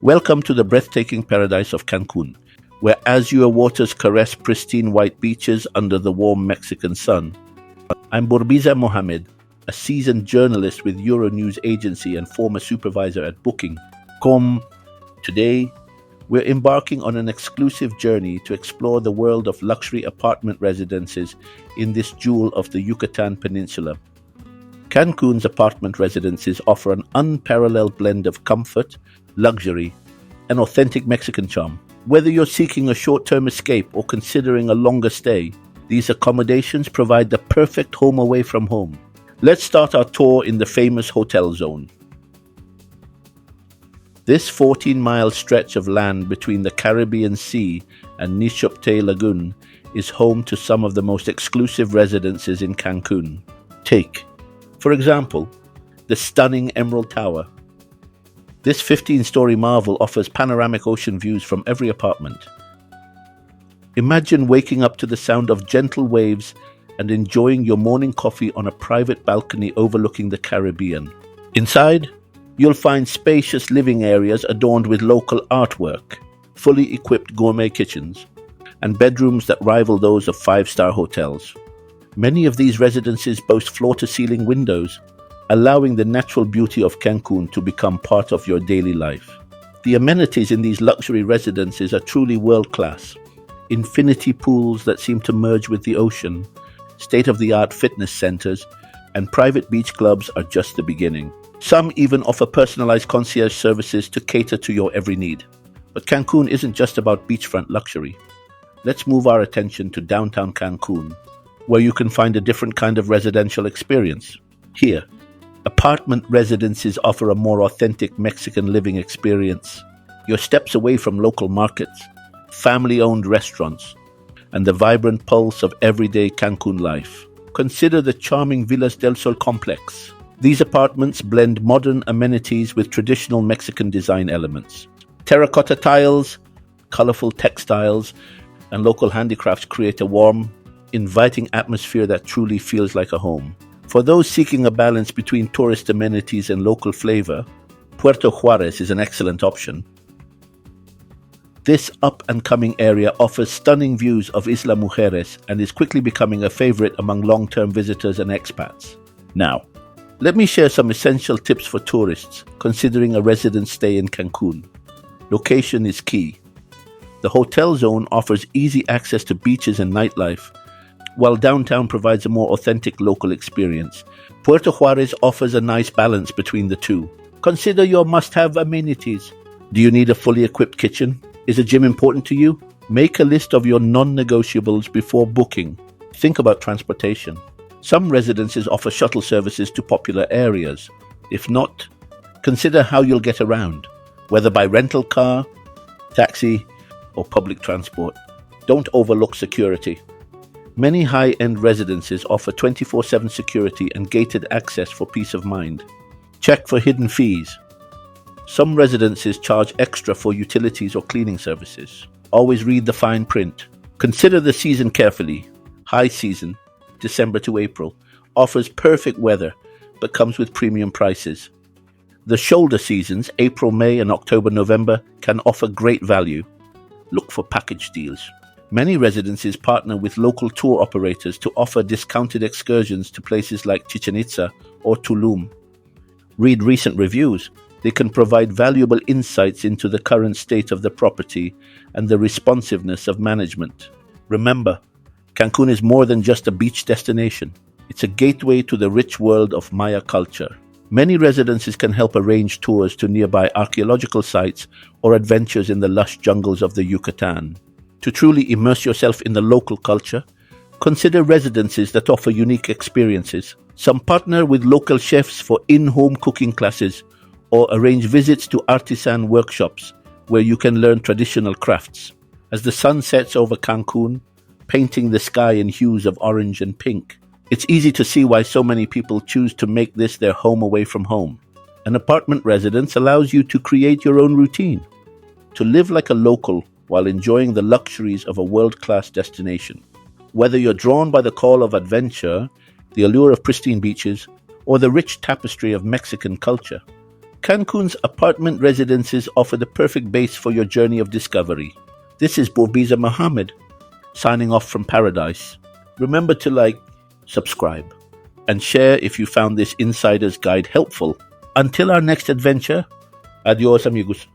Welcome to the breathtaking paradise of Cancun, where azure waters caress pristine white beaches under the warm Mexican sun. I'm Bourbiza Mohamed, a seasoned journalist with Euronews agency and former supervisor at Booking.com. Today, we're embarking on an exclusive journey to explore the world of luxury apartment residences in this jewel of the Yucatan Peninsula. Cancun's apartment residences offer an unparalleled blend of comfort, luxury, and authentic Mexican charm. Whether you're seeking a short-term escape or considering a longer stay, these accommodations provide the perfect home away from home. Let's start our tour in the famous hotel zone. This 14-mile stretch of land between the Caribbean Sea and Nishopte Lagoon is home to some of the most exclusive residences in Cancun. Take, for example, the stunning Emerald Tower. This 15-story marvel offers panoramic ocean views from every apartment. Imagine waking up to the sound of gentle waves and enjoying your morning coffee on a private balcony overlooking the Caribbean. Inside, you'll find spacious living areas adorned with local artwork, fully equipped gourmet kitchens, and bedrooms that rival those of five-star hotels. Many of these residences boast floor-to-ceiling windows, allowing the natural beauty of Cancun to become part of your daily life. The amenities in these luxury residences are truly world-class. Infinity pools that seem to merge with the ocean, state-of-the-art fitness centers, and private beach clubs are just the beginning. Some even offer personalized concierge services to cater to your every need. But Cancun isn't just about beachfront luxury. Let's move our attention to Downtown Cancun, where you can find a different kind of residential experience. Here, apartment residences offer a more authentic Mexican living experience. You're steps away from local markets, family-owned restaurants, and the vibrant pulse of everyday Cancun life. Consider the charming Villas del Sol complex. These apartments blend modern amenities with traditional Mexican design elements. Terracotta tiles, colorful textiles, and local handicrafts create a warm, inviting atmosphere that truly feels like a home. For those seeking a balance between tourist amenities and local flavor, Puerto Juarez is an excellent option. This up-and-coming area offers stunning views of Isla Mujeres and is quickly becoming a favorite among long-term visitors and expats. Now, let me share some essential tips for tourists considering a residence stay in Cancun. Location is key. The hotel zone offers easy access to beaches and nightlife, while downtown provides a more authentic local experience. Puerto Juarez offers a nice balance between the two. Consider your must-have amenities. Do you need a fully equipped kitchen? Is a gym important to you? Make a list of your non-negotiables before booking. Think about transportation. Some residences offer shuttle services to popular areas. If not, consider how you'll get around, whether by rental car, taxi, or public transport. Don't overlook security. Many high-end residences offer 24/7 security and gated access for peace of mind. Check for hidden fees. Some residences charge extra for utilities or cleaning services. Always read the fine print. Consider the season carefully. High season, December to April, offers perfect weather but comes with premium prices. The shoulder seasons, April, May, and October, November, can offer great value. Look for package deals. Many residences partner with local tour operators to offer discounted excursions to places like Chichen Itza or Tulum. Read recent reviews. They can provide valuable insights into the current state of the property and the responsiveness of management. Remember, Cancun is more than just a beach destination. It's a gateway to the rich world of Maya culture. Many residences can help arrange tours to nearby archaeological sites or adventures in the lush jungles of the Yucatan. To truly immerse yourself in the local culture, consider residences that offer unique experiences. Some partner with local chefs for in-home cooking classes or arrange visits to artisan workshops where you can learn traditional crafts. As the sun sets over Cancun, painting the sky in hues of orange and pink, it's easy to see why so many people choose to make this their home away from home. An apartment residence allows you to create your own routine, to live like a local while enjoying the luxuries of a world-class destination. Whether you're drawn by the call of adventure, the allure of pristine beaches, or the rich tapestry of Mexican culture, Cancun's apartment residences offer the perfect base for your journey of discovery. This is Bourbiza Mohamed, signing off from paradise. Remember to like, subscribe, and share if you found this insider's guide helpful. Until our next adventure, adios amigos.